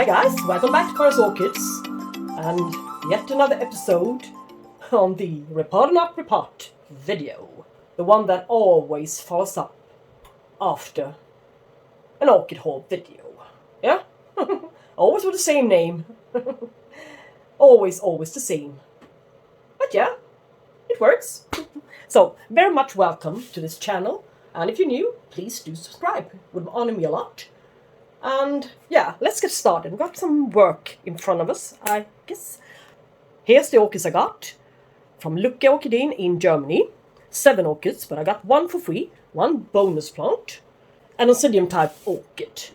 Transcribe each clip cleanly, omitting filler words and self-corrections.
Hi guys, welcome back to Karge's Orchids, and yet another episode on the Repot Not Repot video. The one that always follows up after an orchid haul video. Yeah? Always with the same name. always the same. But yeah, it works. So, very much welcome to this channel, and if you're new, please do subscribe. It would honor me a lot. And yeah, let's get started. We've got some work in front of us, I guess. Here's the orchids I got from Lucke Orchideen in Germany. 7 orchids, but I got 1 for free, 1 bonus plant, an Oncidium type orchid.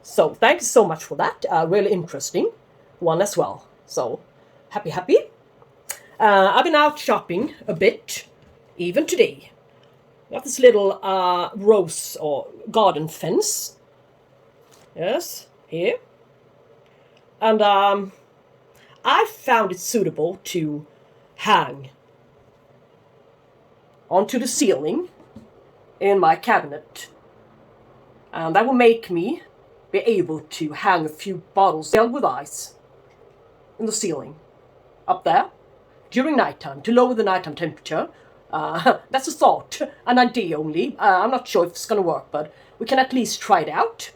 So thank you so much for that. Really interesting one as well. So happy. I've been out shopping a bit, even today. Got this little rose or garden fence. Yes, here. And I found it suitable to hang onto the ceiling in my cabinet. And that will make me be able to hang a few bottles filled with ice in the ceiling up there during nighttime to lower the nighttime temperature. That's a thought, an idea only. I'm not sure if it's going to work, but we can at least try it out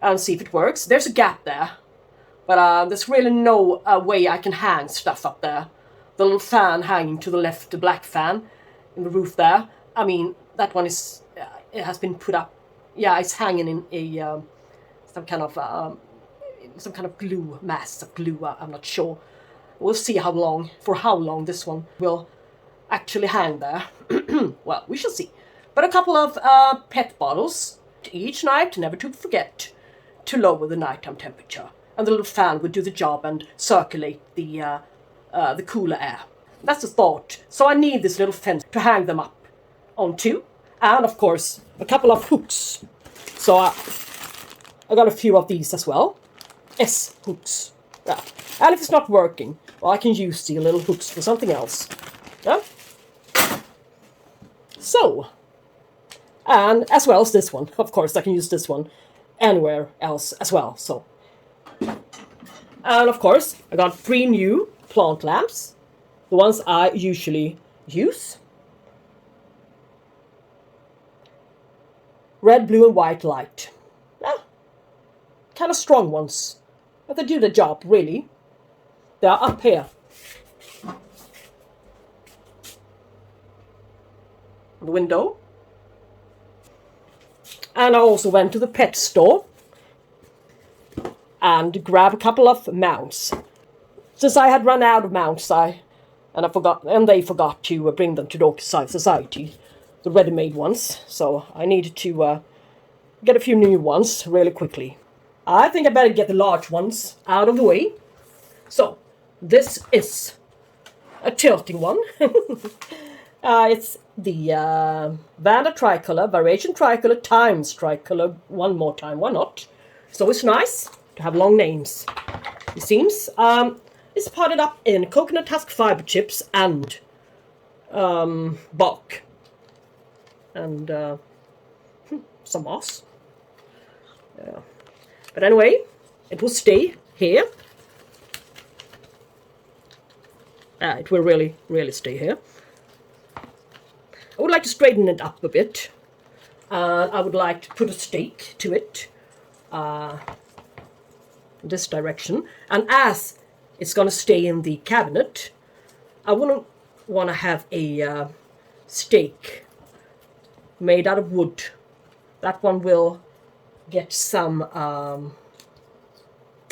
and see if it works. There's a gap there, but there's really no way I can hang stuff up there. The little fan hanging to the left, the black fan in the roof there. I mean, that one is, it has been put up. Yeah, it's hanging in a some kind of glue, mass of glue. I'm not sure. We'll see how long this one will actually hang there. Well, we shall see. But a couple of pet bottles to each night, never to forget, to lower the nighttime temperature, and the little fan would do the job and circulate the cooler air. That's the thought. So I need this little fence to hang them up onto, and of course a couple of hooks. So I got a few of these as well, S hooks. Yeah. And if it's not working, well, I can use the little hooks for something else. Yeah. So, and as well as this one, of course, I can use this one anywhere else as well. So, and of course, I got 3 new plant lamps, the ones I usually use. Red, blue, and white light. Yeah, kind of strong ones, but they do the job really. They are up here. The window. And I also went to the pet store and grabbed a couple of mounts. Since I had run out of mounts, they forgot to bring them to the Orchid Society, the ready-made ones. So I needed to get a few new ones really quickly. I think I better get the large ones out of the way. So this is a tilting one. It's the Vanda Tricolor, Variation Tricolor times Tricolor, one more time, why not? So it's nice to have long names. It seems it's potted up in coconut husk fiber chips and bark and some moss. Yeah. But anyway, it will stay here. It will really stay here. I would like to straighten it up a bit. I would like to put a stake to it. This direction. And as it's going to stay in the cabinet, I wouldn't want to have a stake made out of wood. That one will get some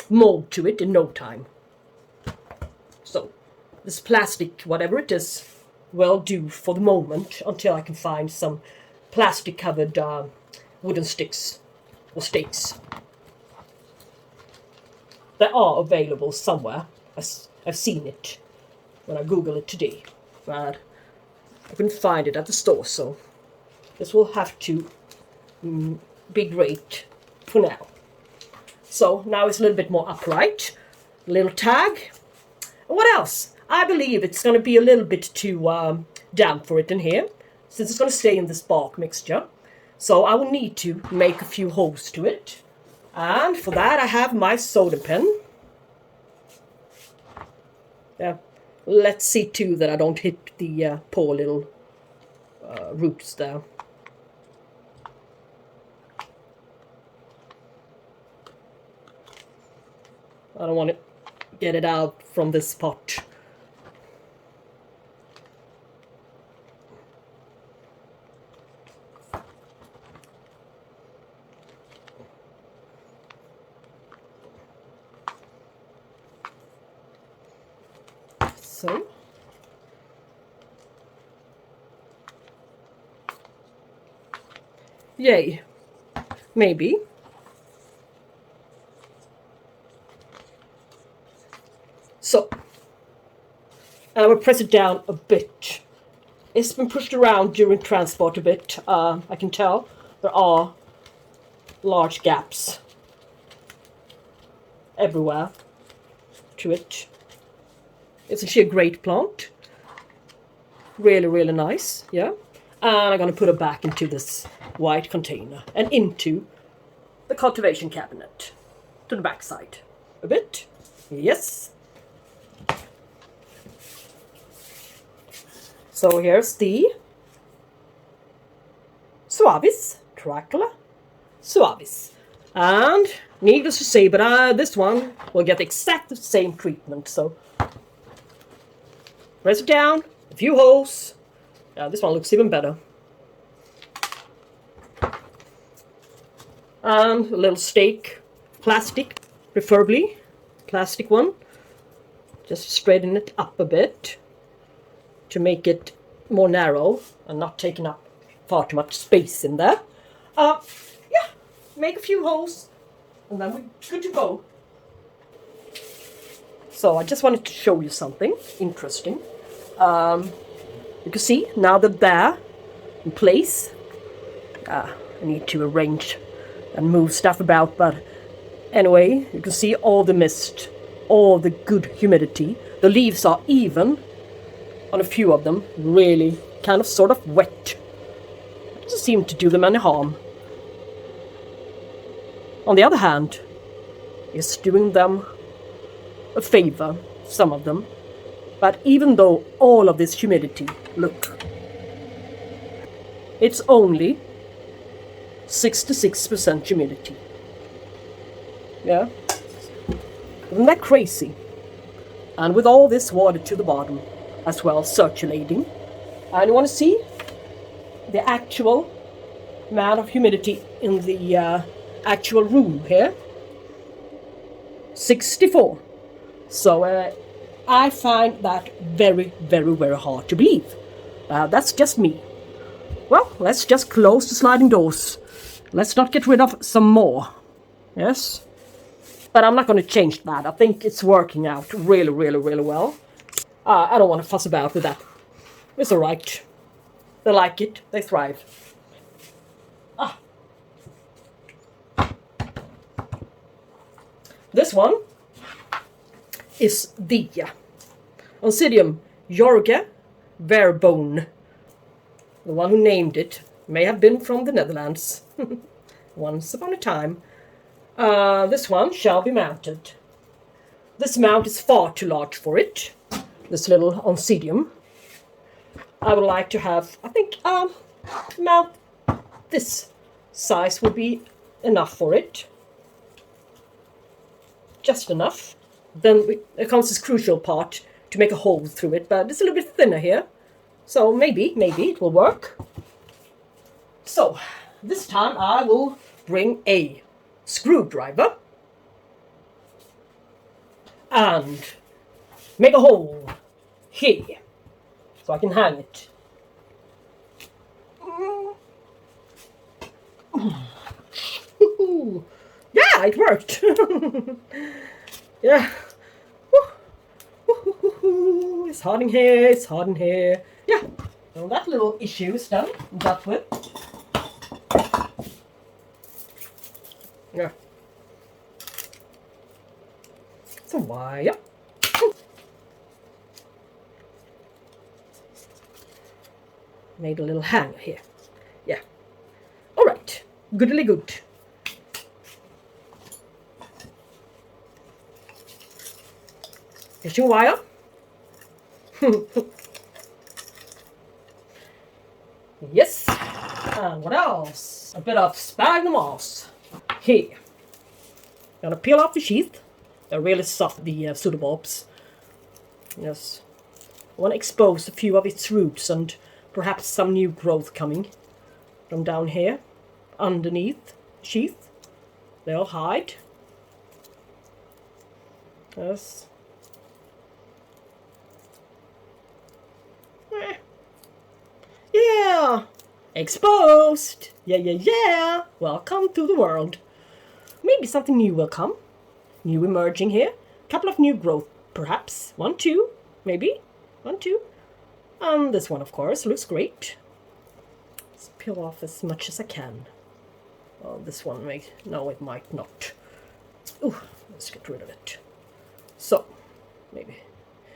mold to it in no time. So this plastic, whatever it is, will do for the moment until I can find some plastic covered wooden sticks or stakes. They are available somewhere. I've seen it when I Googled it today, but I couldn't find it at the store, so this will have to be great for now. So now it's a little bit more upright. A little tag. And what else? I believe it's going to be a little bit too damp for it in here, since it's going to stay in this bark mixture. So I will need to make a few holes to it. And for that I have my soda pen. Yeah, let's see too that I don't hit the poor little roots there. I don't want to get it out from this pot. So, yay, maybe. So, I will press it down a bit. It's been pushed around during transport a bit. I can tell there are large gaps everywhere to it. It's actually a great plant. Really, really nice, yeah. And I'm going to put it back into this white container and into the cultivation cabinet to the back side. A bit, yes. So here's the Swabbies, Dracula, Swabbies. And needless to say, but this one will get the exact same treatment. So press it down, a few holes. This one looks even better. And a little stake, plastic, preferably plastic one. Just straighten it up a bit to make it more narrow and not taking up far too much space in there. Yeah, make a few holes and then we're good to go. So I just wanted to show you something interesting. You can see now that they're in place. I need to arrange and move stuff about, but anyway, you can see all the mist, all the good humidity. The leaves are even on a few of them, really kind of sort of wet. It doesn't seem to do them any harm. On the other hand, it's doing them a favor, some of them. But even though all of this humidity, look, it's only 66% humidity. Yeah? Isn't that crazy? And with all this water to the bottom as well circulating, and you want to see the actual amount of humidity in the actual room here, 64. So I find that very, very, very hard to believe. That's just me. Well, let's just close the sliding doors. Let's not get rid of some more. Yes? But I'm not going to change that. I think it's working out really, really, really well. I don't want to fuss about with that. It's alright. They like it. They thrive. This one is the Oncidium Jorge Verbone. The one who named it may have been from the Netherlands. Once upon a time. This one shall be mounted. This mount is far too large for it. This little Oncidium. I would like to have, I think, mount this size would be enough for it. Just enough. Then it comes this crucial part to make a hole through it, but it's a little bit thinner here. So maybe it will work. So this time I will bring a screwdriver and make a hole here so I can hang it. Yeah, it worked. Yeah. It's hard in here, it's hard in here. Yeah, well, that little issue is done, dealt with. Yeah. So wire. Made a little hanger here. Yeah. Alright. Goodly good. Fishing wire. Yes. And what else? A bit of sphagnum moss. Here. Gonna peel off the sheath. They're really soft, the pseudobulbs. Yes. I want to expose a few of its roots and perhaps some new growth coming from down here underneath the sheath. They'll hide. Yes. Yeah. Exposed. Yeah. Welcome to the world. Maybe something new will come. New emerging here. Couple of new growth, perhaps. 1, 2, maybe. 1, 2. And this one, of course, looks great. Let's peel off as much as I can. Oh, this one may... No, it might not. Ooh, let's get rid of it. So, maybe.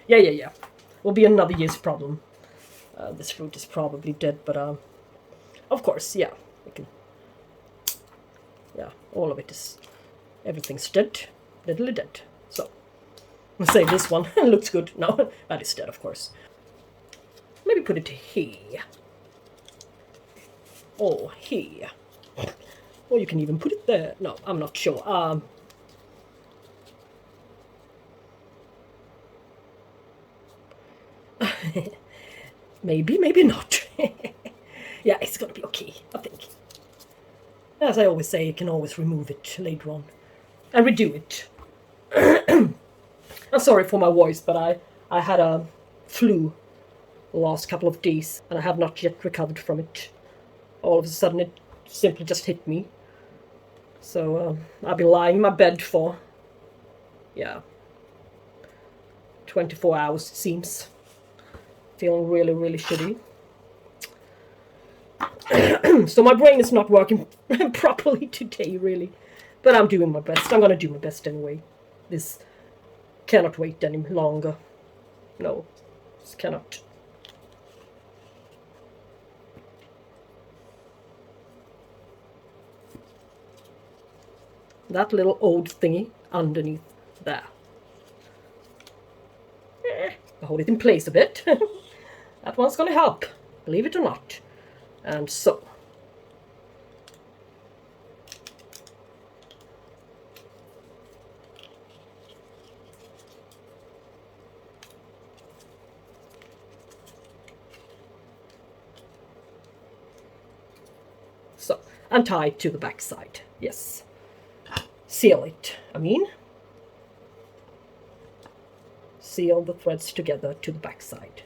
Yeah. Will be another year's problem. This fruit is probably dead, but of course, yeah, we can. Yeah, all of it is. Everything's dead, literally dead. So, I'll say this one looks good. No, that is dead, of course. Maybe put it here. Or here. Or you can even put it there. No, I'm not sure. Maybe not. Yeah, it's gonna be okay, I think. As I always say, you can always remove it later on. And redo it. I'm sorry for my voice, but I had a flu the last couple of days, and I have not yet recovered from it. All of a sudden, it simply just hit me. So, I've been lying in my bed for, 24 hours, it seems. Feeling really, really shitty. So my brain is not working properly today, really. But I'm doing my best. I'm gonna do my best anyway. This cannot wait any longer. No, this cannot. That little old thingy underneath there. I'll hold it in place a bit. That one's gonna help, believe it or not. And so. So, and tie it to the back side, yes. Seal it, seal the threads together to the back side.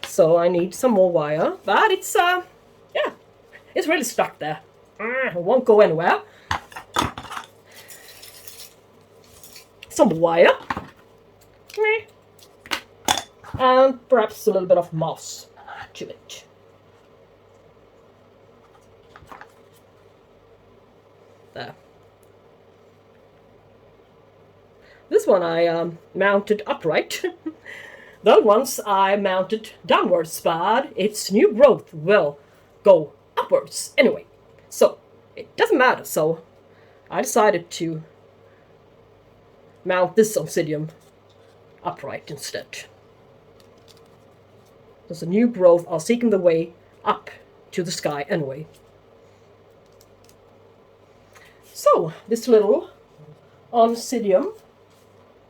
So I need some more wire, but it's it's really stuck there. It won't go anywhere. Some wire. And perhaps a little bit of moss to it. There. This one I mounted upright. The other ones I mounted downwards, but its new growth will go upwards anyway. So, it doesn't matter. So, I decided to mount this Oncidium upright instead. There's a new growth are seeking the way up to the sky anyway. So, this little Oncidium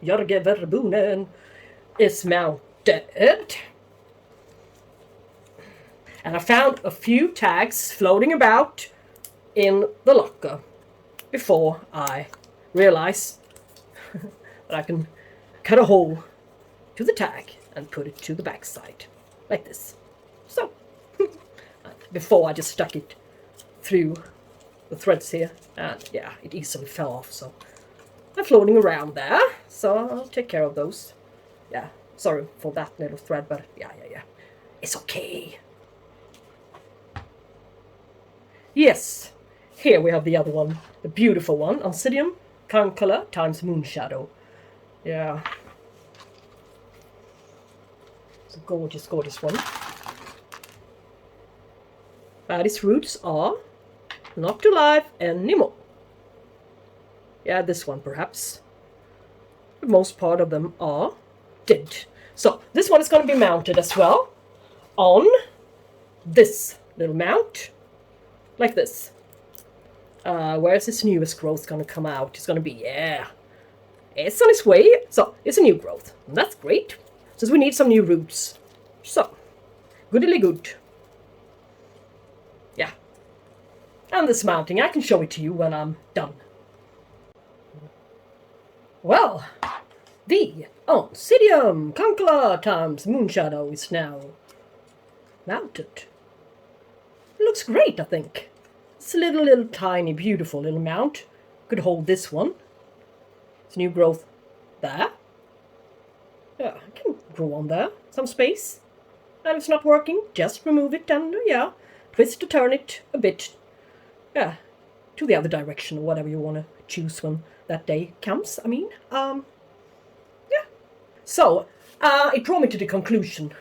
Jörgeverbunen is mounted. And I found a few tags floating about in the locker before I realized that I can cut a hole to the tag and put it to the back side like this. So before I just stuck it through the threads here, and yeah, it easily fell off, so they're floating around there, so I'll take care of those. Yeah, sorry for that little thread, but yeah, it's okay. Yes, here we have the other one, the beautiful one, Oncidium Tricolor times Moonshadow. Yeah. It's a gorgeous, gorgeous one. But its roots are not alive anymore. Yeah, this one perhaps. The most part of them are dead. So this one is going to be mounted as well on this little mount, like this. Where's this newest growth going to come out? It's going to be, yeah, it's on its way. So it's a new growth, and that's great, since we need some new roots. So, goodly good. Yeah. And this mounting, I can show it to you when I'm done. Well, the Oncidium Conqueror times Moonshadow is now mounted. It looks great, I think. It's a little tiny, beautiful little mount. Could hold this one. It's new growth there. Yeah, I can grow on there. Some space. And if it's not working, just remove it and, yeah, twist to turn it a bit. Yeah, to the other direction, or whatever you want to choose when that day comes. I mean, yeah. So, it brought me to the conclusion,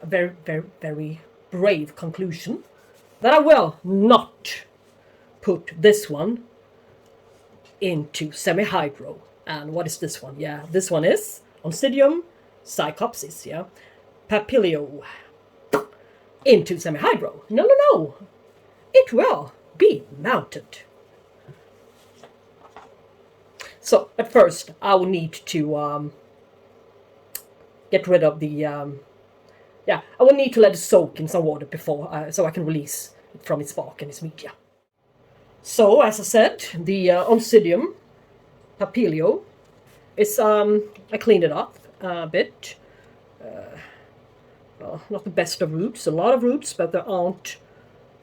a very, very, very brave conclusion, that I will not put this one into semi-hydro. And what is this one? Yeah, this one is Oncidium Psychopsis, yeah. Papilio into semi-hydro. No. It will be mounted. So, at first, I will need to get rid of the, yeah, I will need to let it soak in some water before, so I can release it from its bark and its media. So, as I said, the Oncidium Papilio is, I cleaned it up a bit. Well, not the best of roots, a lot of roots, but there aren't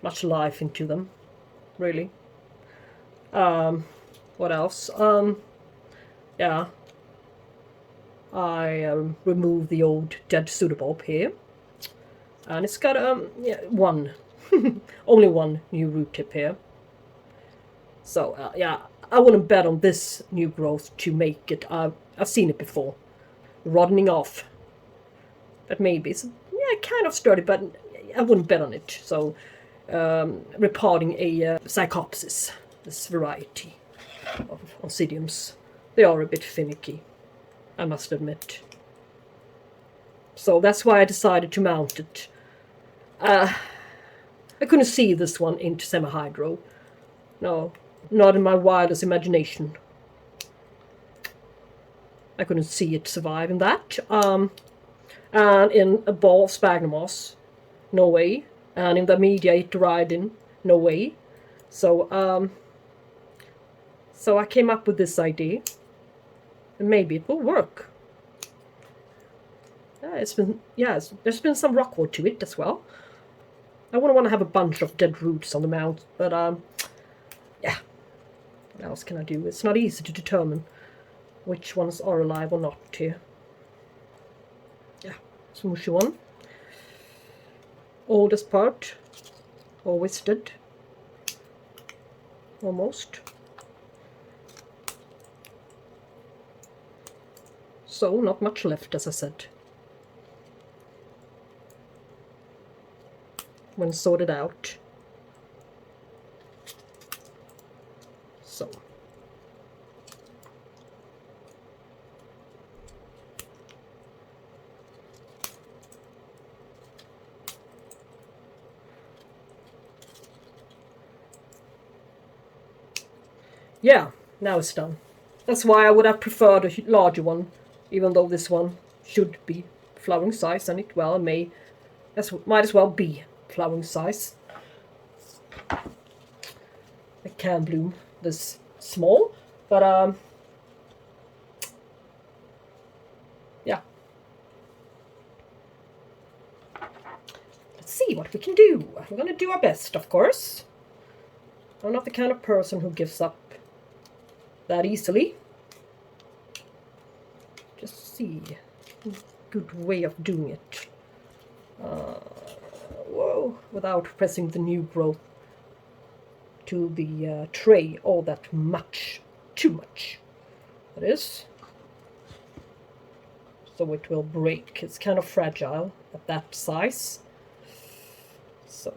much life into them, really. What else? Yeah, I removed the old dead pseudobulb here, and it's got yeah, one, only one new root tip here. So yeah, I wouldn't bet on this new growth to make it. I've seen it before, rotting off. But maybe it's, yeah, kind of sturdy, but I wouldn't bet on it. So repotting a Psychopsis, this variety of Oncidiums. They are a bit finicky, I must admit. So that's why I decided to mount it. I couldn't see this one into semi-hydro. No, not in my wildest imagination. I couldn't see it survive in that. And in a ball of sphagnum moss, no way. And in the media it derived in, no way. So, so I came up with this idea. And maybe it will work. It's been, yeah, there's been some rockwood to it as well. I wouldn't want to have a bunch of dead roots on the mount, but yeah. What else can I do? It's not easy to determine which ones are alive or not here. Yeah, smooshy one. Oldest part, always dead. Almost. So, not much left, as I said. When sorted out. So. Yeah, now it's done. That's why I would have preferred a larger one, even though this one should be flowering size, and it well may, might as well be flowering size. It can bloom this small, but yeah. Let's see what we can do. We're gonna do our best, of course. I'm not the kind of person who gives up that easily. Just see a good way of doing it. Whoa, without pressing the new growth to the tray all that much. Too much. That is. So it will break. It's kind of fragile. at that size. So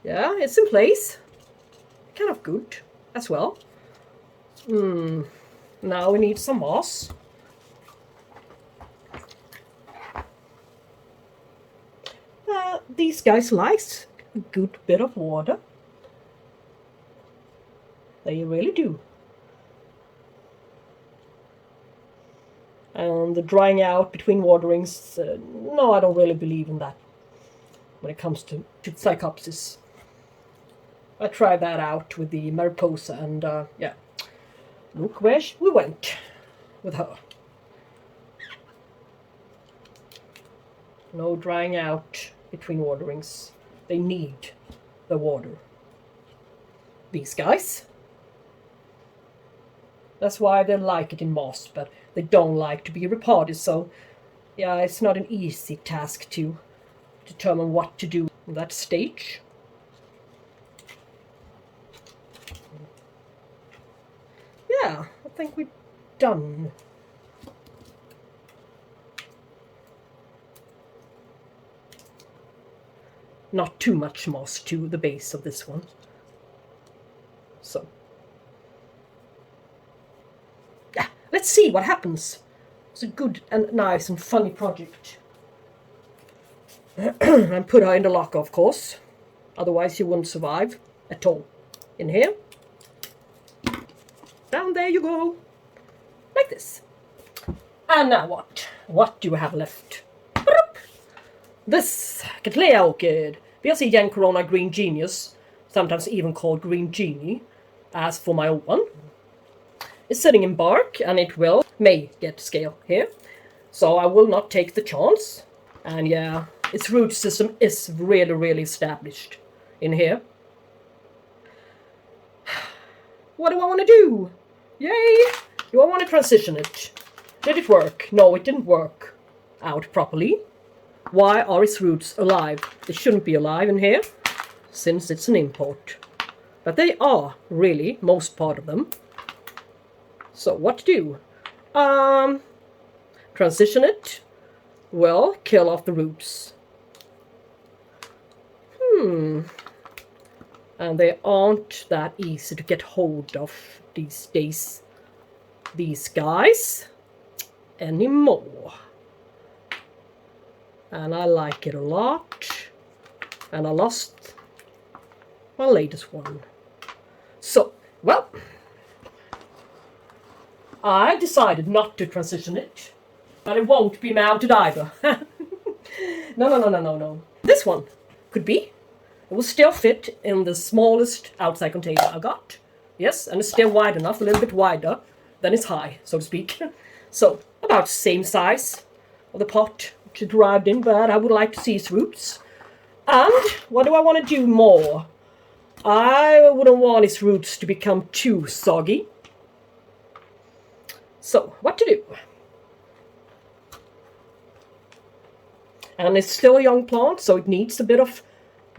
yeah, it's in place. Kind of good as well. Now we need some moss. These guys like a good bit of water. They really do. And the drying out between waterings, no, I don't really believe in that when it comes to Psychopsis. I tried that out with the Mariposa, and yeah, look where we went with her. No drying out between waterings. They need the water. These guys. That's why they like it in moss, but they don't like to be repotted. So yeah, it's not an easy task to determine what to do in that stage. Yeah, I think we're done. Not too much moss to the base of this one. So yeah, let's see what happens. It's a good and nice and funny project. And put her in the locker, of course. Otherwise you wouldn't survive at all. In here. Down there you go. Like this. And now what? What do we have left? This Cattleya Orchid, BLC Yen Corona Green Genius, sometimes even called Green Genie, as for my old one, is sitting in bark, and it may get scale here. So I will not take the chance. And yeah, its root system is really, really established in here. What do I want to do? Yay! Do I want to transition it? Did it work? No, it didn't work out properly. Why are its roots alive? They shouldn't be alive in here, since it's an import. But they are, really, most part of them. So what to do? Transition it. Well, kill off the roots. And they aren't that easy to get hold of these days, these guys, anymore. And I like it a lot. And I lost my latest one. So, well, I decided not to transition it. But it won't be mounted either. No. This one could be. It will still fit in the smallest outside container I got. Yes, and it's still wide enough, a little bit wider than it's high, so to speak. So, about the same size of the pot which it arrived in, but I would like to see its roots. And what do I want to do more? I wouldn't want its roots to become too soggy. So, what to do? And it's still a young plant, so it needs a bit of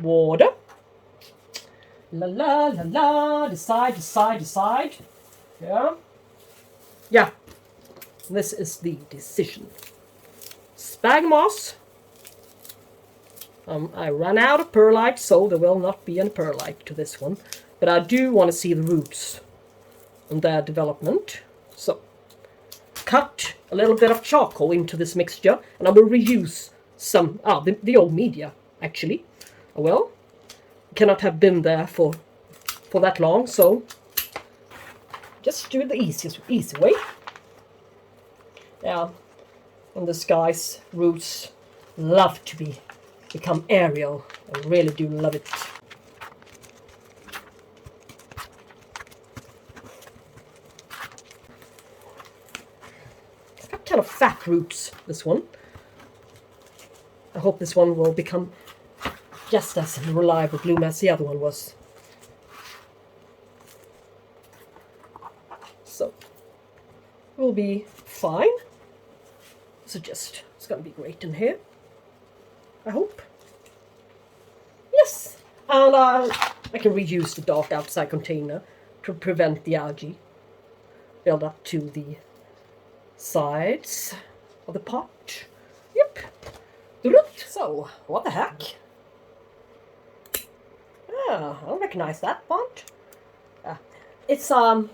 water. La la la la, decide. Yeah. This is the decision. Spag moss. I ran out of perlite, so there will not be any perlite to this one. But I do want to see the roots and their development. So, cut a little bit of charcoal into this mixture, and I will reuse some, the old media, actually. Well, cannot have been there for that long, so just do it the easy way. Yeah, and this guy's roots love to become aerial. I really do love it. It's got kind of fat roots, this one. I hope this one will become just as reliable bloom as the other one was. So, it will be fine. So it's going to be great in here. I hope. Yes! And I can reuse the dark outside container to prevent the algae. build up to the sides of the pot. Yep. So, what the heck? Ah, I don't recognize that font. It's the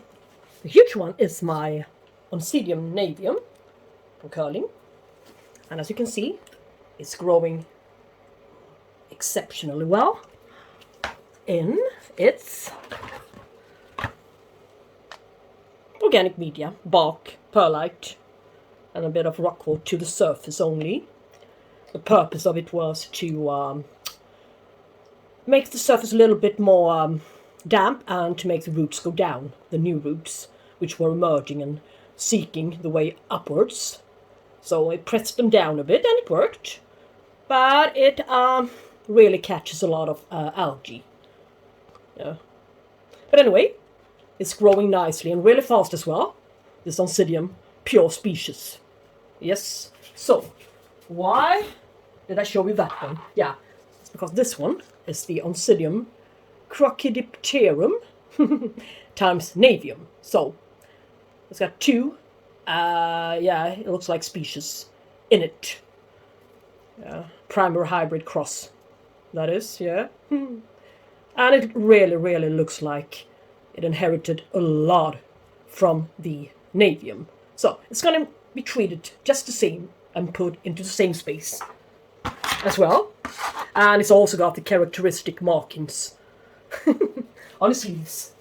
huge one is my Oncidium Navium from curling, and as you can see, it's growing exceptionally well in its organic media, bark, perlite, and a bit of rockwood to the surface only. The purpose of it was to make the surface a little bit more damp and to make the roots go down, the new roots, which were emerging and seeking the way upwards. So it pressed them down a bit and it worked, but it really catches a lot of algae. Yeah. But anyway, it's growing nicely and really fast as well. This Oncidium, pure species. Yes. So, why did I show you that one? Yeah, it's because this one is the Oncidium Crocidipterum times Navium. So, it's got two, yeah, it looks like species in it. Primary hybrid cross, that is, yeah. And it really, really looks like it inherited a lot from the Navium. So, it's going to be treated just the same and put into the same space as well. And it's also got the characteristic markings on the sleeves.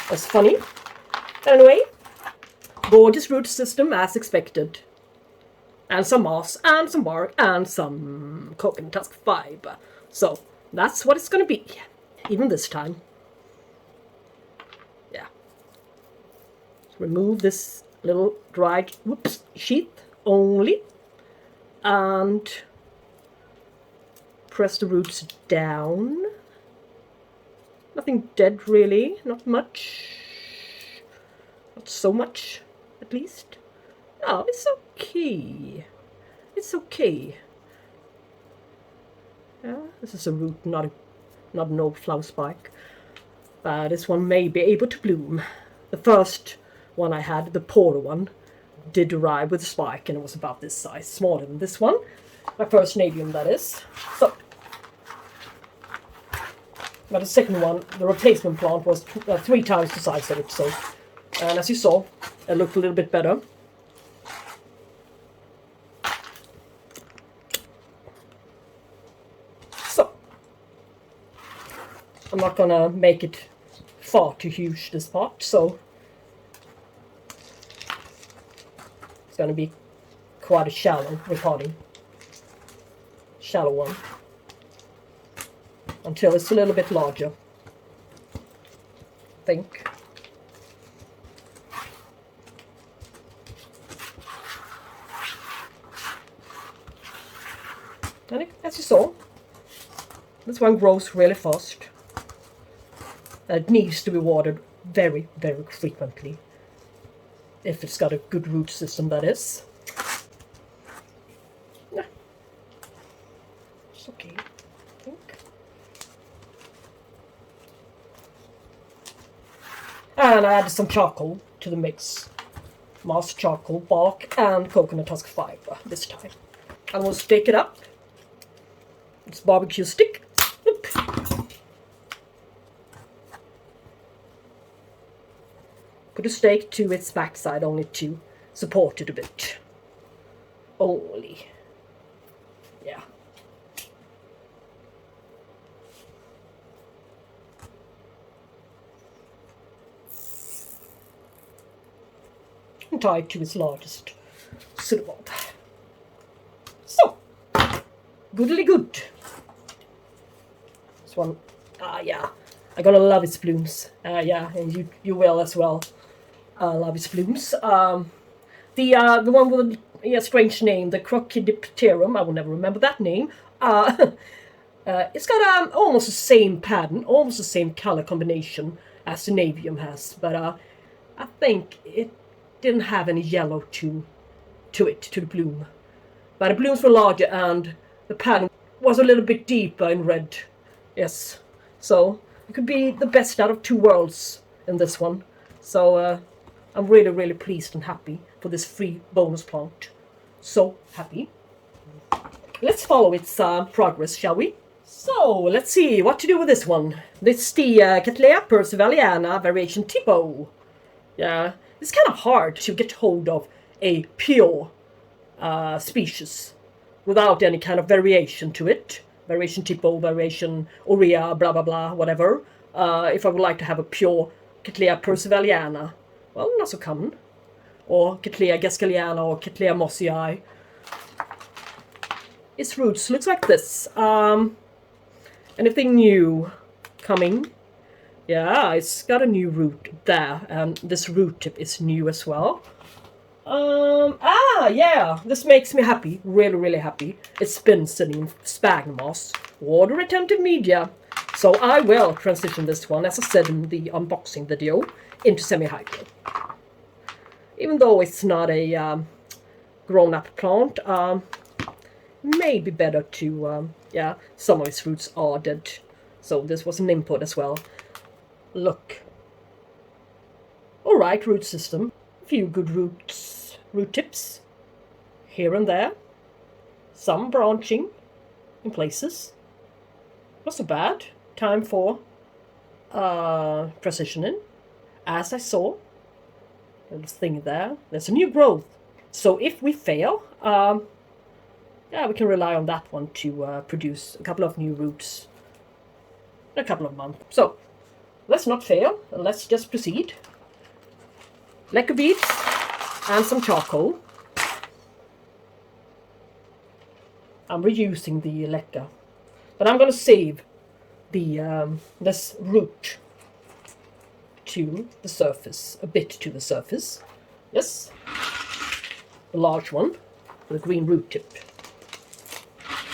That's funny. Anyway, gorgeous root system as expected. And some moss, and some bark, and some coconut husk fiber. So, that's what it's going to be, even this time. Yeah. Remove this little dried sheath only. And press the roots down. Nothing dead really, not much. Not so much, at least. No, it's okay. It's okay. Yeah, this is a root, not an old flower spike. But this one may be able to bloom. The first one I had, the poorer one, did arrive with a spike and it was about this size, smaller than this one. My first Navium, that is. So, but the second one, the replacement plant, was 3 times the size of it. So, and as you saw, it looked a little bit better. So, I'm not gonna make it far too huge, this pot. So, it's gonna be quite a shallow repotting. Shallow one. Until it's a little bit larger, I think. And as you saw, this one grows really fast. It needs to be watered very, very frequently. If it's got a good root system, that is. Yeah. It's okay. And I added some charcoal to the mix. Moss, charcoal, bark, and coconut husk fiber this time. I'm going to stick it up. It's barbecue stick. Oop. Put a stake to its backside only to support it a bit. Only. Yeah. And tie it to its largest cinnamon. So, goodly good. This one, yeah, I'm gonna love its blooms. Yeah, and you will as well. Love its blooms. The one with a strange name, the Crocidipterum. I will never remember that name. It's got almost the same pattern, almost the same color combination as the Navium has, but I think it didn't have any yellow to the bloom. But the blooms were larger and the pattern was a little bit deeper in red. Yes. So it could be the best out of 2 worlds in this one. So I'm really, really pleased and happy for this free bonus plant. So happy. Let's follow its progress, shall we? So, let's see what to do with this one. This is the Cattleya persivaliana variation Tipo. Yeah, it's kind of hard to get hold of a pure species without any kind of variation to it. Variation Tipo, variation Aurea, blah blah blah, whatever. If I would like to have a pure Cattleya persivaliana, well, not so common. Or Cattleya gascaliana or Cattleya mossii. Its roots looks like this. Anything new coming? Yeah, it's got a new root there, and this root tip is new as well. Yeah, this makes me happy, really, really happy. It's been sitting in sphagnum moss, water retentive media. So I will transition this one, as I said in the unboxing video, into semi-hydro. Even though it's not a grown-up plant, maybe better to, yeah, some of its roots are dead. So this was an input as well. Look. Alright, root system. A few good root tips here and there. Some branching in places. Not so bad. Time for transitioning. As I saw, little thing there. There's a new growth. So if we fail, yeah, we can rely on that one to produce a couple of new roots in a couple of months. So let's not fail. Let's just proceed. Lacquer beads and some charcoal. I'm reusing the lacquer, but I'm going to save the this root to the surface, a bit to the surface. Yes, the large one with a green root tip.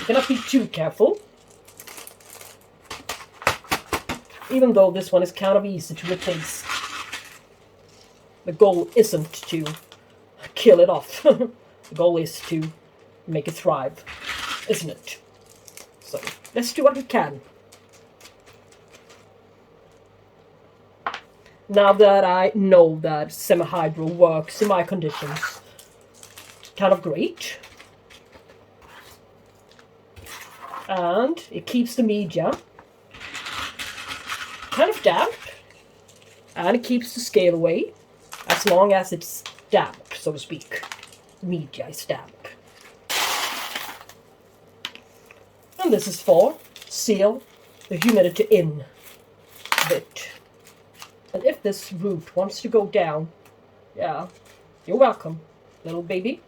You cannot be too careful, even though this one is kind of easy to replace. The goal isn't to kill it off. The goal is to make it thrive, isn't it? So let's do what we can. Now that I know that semi-hydro works in my conditions, kind of great. And it keeps the media kind of damp, and it keeps the scale away as long as it's damp, so to speak. The media is damp. And this is for seal the humidity in a bit. And if this root wants to go down, yeah, you're welcome, little baby.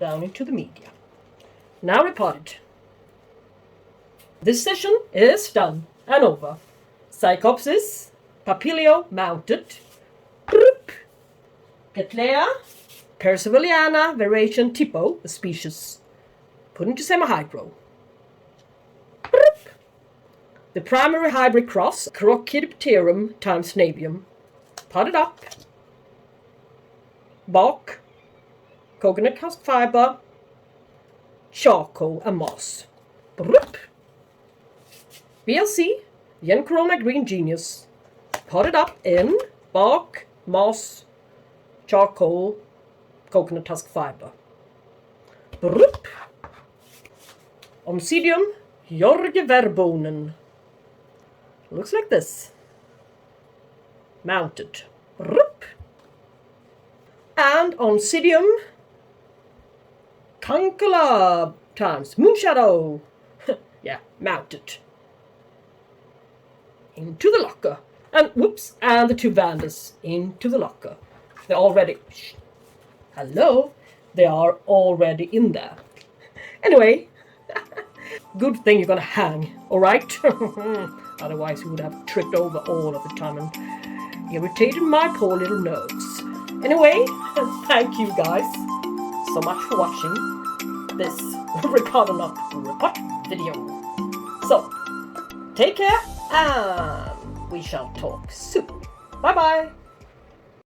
Down into the media. Now repotted. This session is done and over. Psychopsis, Papilio mounted. Cattleya persivaliana variation Tipo, a species, put into semi-hydro. The primary hybrid cross, Orchidipterum times Navium, potted up. Bark, coconut husk fiber, charcoal and moss. BLC Yen Corona Green Genius, potted up in bark, moss, charcoal, coconut husk fiber. Oncidium Jorgeverbonen. Looks like this. Mounted. And Oncidium Cancula times Moonshadow. Yeah, mounted. Into the locker. And whoops, and the two Vandas into the locker. They're already... Hello? They are already in there. Anyway, good thing you're gonna hang, alright? Otherwise you would have tripped over all of the time and irritated my poor little nerves. Anyway, thank you guys so much for watching this repot video. So, take care and we shall talk soon. Bye bye.